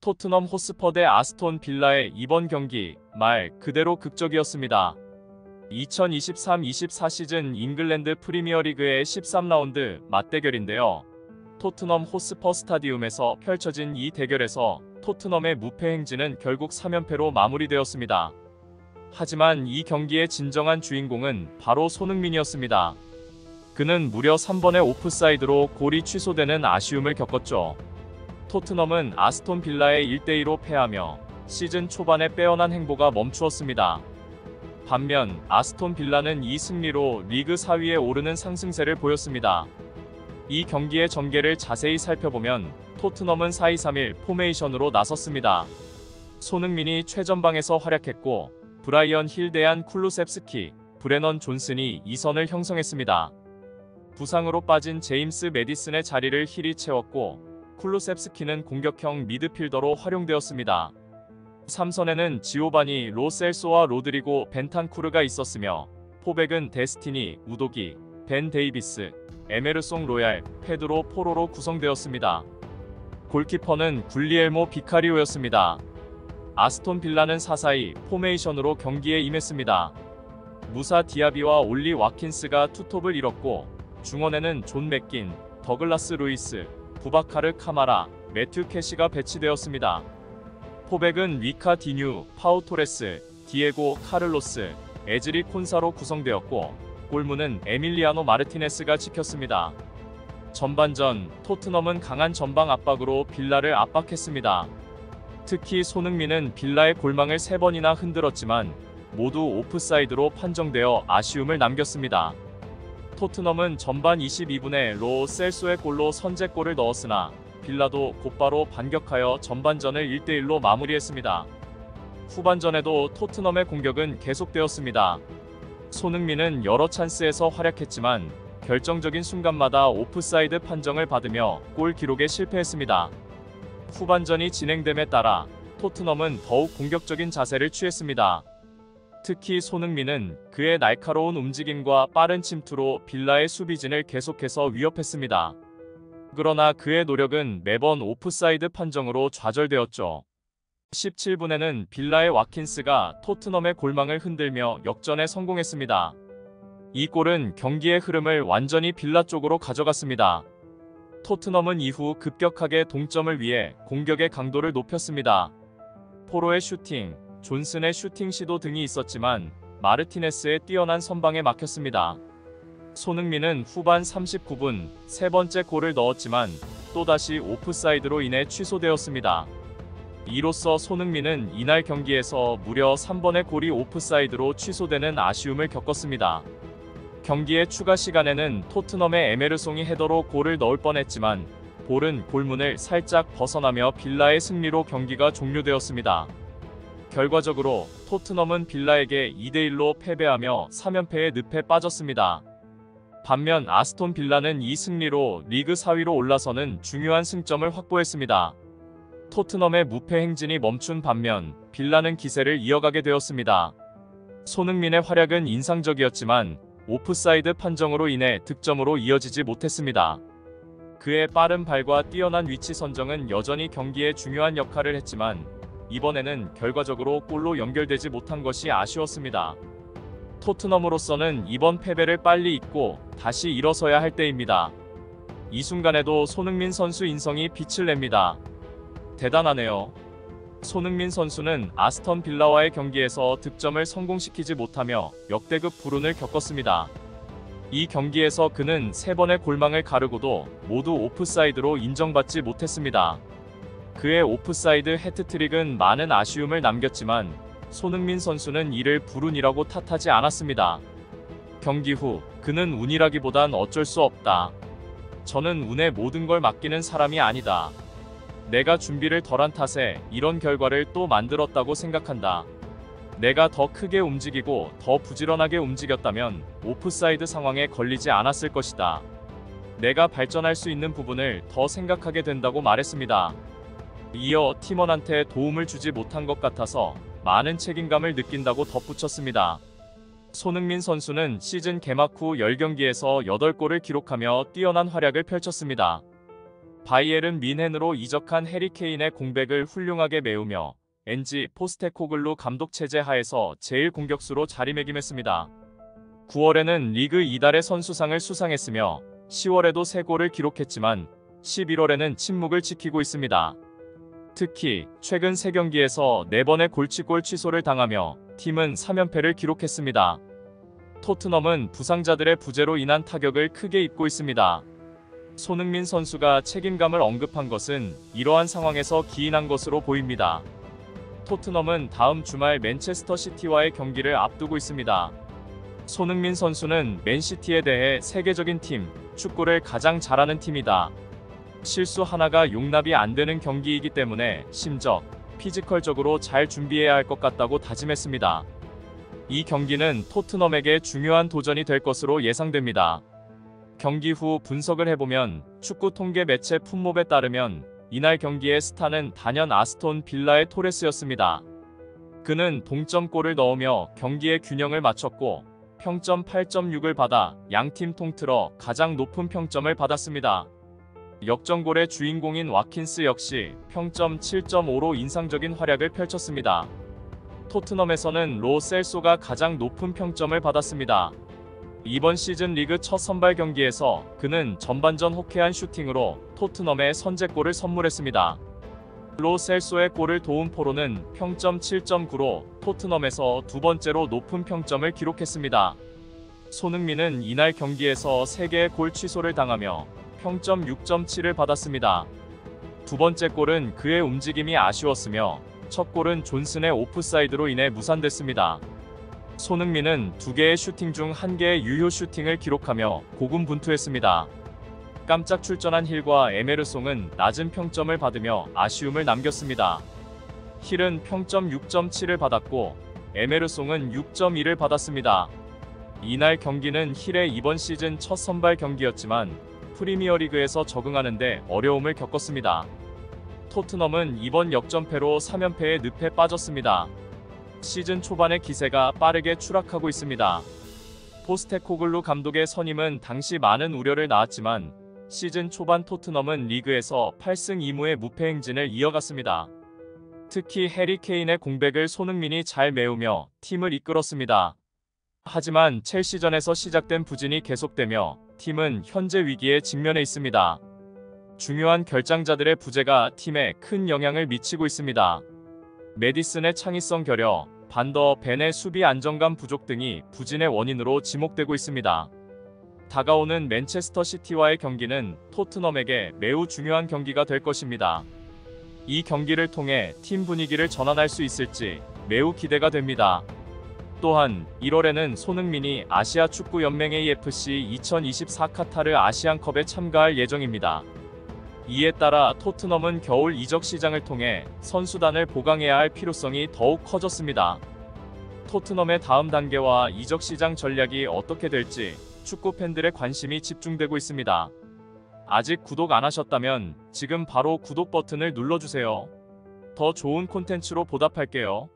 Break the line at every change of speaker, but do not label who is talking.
토트넘 호스퍼 대 아스톤 빌라의 이번 경기 말 그대로 극적이었습니다. 2023-24 시즌 잉글랜드 프리미어리그의 13라운드 맞대결인데요. 토트넘 호스퍼 스타디움에서 펼쳐진 이 대결에서 토트넘의 무패 행진은 결국 3연패로 마무리되었습니다. 하지만 이 경기의 진정한 주인공은 바로 손흥민이었습니다. 그는 무려 3번의 오프사이드로 골이 취소되는 아쉬움을 겪었죠. 토트넘은 아스톤 빌라에 1대2로 패하며 시즌 초반에 빼어난 행보가 멈추었습니다. 반면 아스톤 빌라는 이 승리로 리그 4위에 오르는 상승세를 보였습니다. 이 경기의 전개를 자세히 살펴보면 토트넘은 4-2-3-1 포메이션으로 나섰습니다. 손흥민이 최전방에서 활약했고 브라이언 힐 대한 쿨루셉스키, 브레넌 존슨이 2선을 형성했습니다. 부상으로 빠진 제임스 매디슨의 자리를 힐이 채웠고 쿨루셉스키는 공격형 미드필더로 활용되었습니다. 3선에는 지오바니 로 셀소와 로드리고 벤탄쿠르가 있었으며 포백은 데스티니, 우도기, 벤 데이비스, 에메르송 로얄, 페드로 포로로 구성되었습니다. 골키퍼는 굴리엘모 비카리오였습니다. 아스톤 빌라는 4-4-2 포메이션으로 경기에 임했습니다. 무사 디아비와 올리 와킨스가 투톱을 이뤘고 중원에는 존 맥긴, 더글라스 루이스, 부바카르 카마라, 매튜 캐시가 배치되었습니다. 포백은 위카 디뉴, 파우 토레스, 디에고 카를로스, 에즈리 콘사로 구성되었고 골문은 에밀리아노 마르티네스가 지켰습니다. 전반전 토트넘은 강한 전방 압박으로 빌라를 압박했습니다. 특히 손흥민은 빌라의 골망을 3번이나 흔들었지만 모두 오프사이드로 판정되어 아쉬움을 남겼습니다. 토트넘은 전반 22분에 로 셀소의 골로 선제골을 넣었으나 빌라도 곧바로 반격하여 전반전을 1대1로 마무리했습니다. 후반전에도 토트넘의 공격은 계속되었습니다. 손흥민은 여러 찬스에서 활약했지만 결정적인 순간마다 오프사이드 판정을 받으며 골 기록에 실패했습니다. 후반전이 진행됨에 따라 토트넘은 더욱 공격적인 자세를 취했습니다. 특히 손흥민은 그의 날카로운 움직임과 빠른 침투로 빌라의 수비진을 계속해서 위협했습니다. 그러나 그의 노력은 매번 오프사이드 판정으로 좌절되었죠. 17분에는 빌라의 와킨스가 토트넘의 골망을 흔들며 역전에 성공했습니다. 이 골은 경기의 흐름을 완전히 빌라 쪽으로 가져갔습니다. 토트넘은 이후 급격하게 동점을 위해 공격의 강도를 높였습니다. 포로의 슈팅, 존슨의 슈팅 시도 등이 있었지만 마르티네스의 뛰어난 선방에 막혔습니다. 손흥민은 후반 39분 3번째 골을 넣었지만 또다시 오프사이드로 인해 취소되었습니다. 이로써 손흥민은 이날 경기에서 무려 3번의 골이 오프사이드로 취소되는 아쉬움을 겪었습니다. 경기의 추가 시간에는 토트넘의 에메르송이 헤더로 골을 넣을 뻔했지만 볼은 골문을 살짝 벗어나며 빌라의 승리로 경기가 종료되었습니다. 결과적으로 토트넘은 빌라에게 2대1로 패배하며 3연패의 늪에 빠졌습니다. 반면 아스톤 빌라는 이 승리로 리그 4위로 올라서는 중요한 승점을 확보했습니다. 토트넘의 무패 행진이 멈춘 반면 빌라는 기세를 이어가게 되었습니다. 손흥민의 활약은 인상적이었지만 오프사이드 판정으로 인해 득점으로 이어지지 못했습니다. 그의 빠른 발과 뛰어난 위치 선정은 여전히 경기에 중요한 역할을 했지만 이번에는 결과적으로 골로 연결되지 못한 것이 아쉬웠습니다. 토트넘으로서는 이번 패배를 빨리 잊고 다시 일어서야 할 때입니다. 이 순간에도 손흥민 선수 인성이 빛을 냅니다. 대단하네요. 손흥민 선수는 아스턴 빌라와의 경기에서 득점을 성공시키지 못하며 역대급 불운을 겪었습니다. 이 경기에서 그는 3번의 골망을 가르고도 모두 오프사이드로 인정받지 못했습니다. 그의 오프사이드 해트트릭은 많은 아쉬움을 남겼지만 손흥민 선수는 이를 불운이라고 탓하지 않았습니다. 경기 후 그는 운이라기보단 어쩔 수 없다. 저는 운에 모든 걸 맡기는 사람이 아니다. 내가 준비를 덜한 탓에 이런 결과를 또 만들었다고 생각한다. 내가 더 크게 움직이고 더 부지런하게 움직였다면 오프사이드 상황에 걸리지 않았을 것이다. 내가 발전할 수 있는 부분을 더 생각하게 된다고 말했습니다. 이어 팀원한테 도움을 주지 못한 것 같아서 많은 책임감을 느낀다고 덧붙였습니다. 손흥민 선수는 시즌 개막 후 10경기에서 8골을 기록하며 뛰어난 활약을 펼쳤습니다. 바이에른 뮌헨으로 이적한 해리 케인의 공백을 훌륭하게 메우며 엔지 포스테코글루 감독 체제 하에서 제일 공격수로 자리매김했습니다. 9월에는 리그 이달의 선수상을 수상했으며 10월에도 3골을 기록했지만 11월에는 침묵을 지키고 있습니다. 특히 최근 3경기에서 4번의 골치골 취소를 당하며 팀은 3연패를 기록했습니다. 토트넘은 부상자들의 부재로 인한 타격을 크게 입고 있습니다. 손흥민 선수가 책임감을 언급한 것은 이러한 상황에서 기인한 것으로 보입니다. 토트넘은 다음 주말 맨체스터 시티와의 경기를 앞두고 있습니다. 손흥민 선수는 맨시티에 대해 세계적인 팀, 축구를 가장 잘하는 팀이다. 실수 하나가 용납이 안 되는 경기이기 때문에 심적, 피지컬적으로 잘 준비해야 할 것 같다고 다짐했습니다. 이 경기는 토트넘에게 중요한 도전이 될 것으로 예상됩니다. 경기 후 분석을 해보면 축구 통계 매체 풋몹에 따르면 이날 경기의 스타는 단연 아스톤 빌라의 토레스였습니다. 그는 동점골을 넣으며 경기의 균형을 맞췄고 평점 8.6을 받아 양팀 통틀어 가장 높은 평점을 받았습니다. 역전골의 주인공인 와킨스 역시 평점 7.5로 인상적인 활약을 펼쳤습니다. 토트넘에서는 로 셀소가 가장 높은 평점을 받았습니다. 이번 시즌 리그 첫 선발 경기에서 그는 전반전 호쾌한 슈팅으로 토트넘에 선제골을 선물했습니다. 로 셀소의 골을 도운 포로는 평점 7.9로 토트넘에서 두 번째로 높은 평점을 기록했습니다. 손흥민은 이날 경기에서 3개의 골 취소를 당하며 평점 6.7을 받았습니다. 두 번째 골은 그의 움직임이 아쉬웠으며 첫 골은 존슨의 오프사이드로 인해 무산됐습니다. 손흥민은 2개의 슈팅 중 1개의 유효 슈팅을 기록하며 고군분투했습니다. 깜짝 출전한 힐과 에메르송은 낮은 평점을 받으며 아쉬움을 남겼습니다. 힐은 평점 6.7을 받았고 에메르송은 6.2를 받았습니다. 이날 경기는 힐의 이번 시즌 첫 선발 경기였지만 프리미어리그에서 적응하는 데 어려움을 겪었습니다. 토트넘은 이번 역전패로 3연패의 늪에 빠졌습니다. 시즌 초반의 기세가 빠르게 추락하고 있습니다. 포스테코글루 감독의 선임은 당시 많은 우려를 낳았지만 시즌 초반 토트넘은 리그에서 8승 2무의 무패 행진을 이어갔습니다. 특히 해리 케인의 공백을 손흥민이 잘 메우며 팀을 이끌었습니다. 하지만 첼시전에서 시작된 부진이 계속되며 팀은 현재 위기에 직면해 있습니다. 중요한 결장자들의 부재가 팀에 큰 영향을 미치고 있습니다. 메디슨의 창의성 결여, 반더 벤의 수비 안정감 부족 등이 부진의 원인으로 지목되고 있습니다. 다가오는 맨체스터 시티와의 경기는 토트넘에게 매우 중요한 경기가 될 것입니다. 이 경기를 통해 팀 분위기를 전환할 수 있을지 매우 기대가 됩니다. 또한 1월에는 손흥민이 아시아 축구 연맹 AFC 2024 카타르 아시안컵에 참가할 예정입니다. 이에 따라 토트넘은 겨울 이적 시장을 통해 선수단을 보강해야 할 필요성이 더욱 커졌습니다. 토트넘의 다음 단계와 이적 시장 전략이 어떻게 될지 축구 팬들의 관심이 집중되고 있습니다. 아직 구독 안 하셨다면 지금 바로 구독 버튼을 눌러주세요. 더 좋은 콘텐츠로 보답할게요.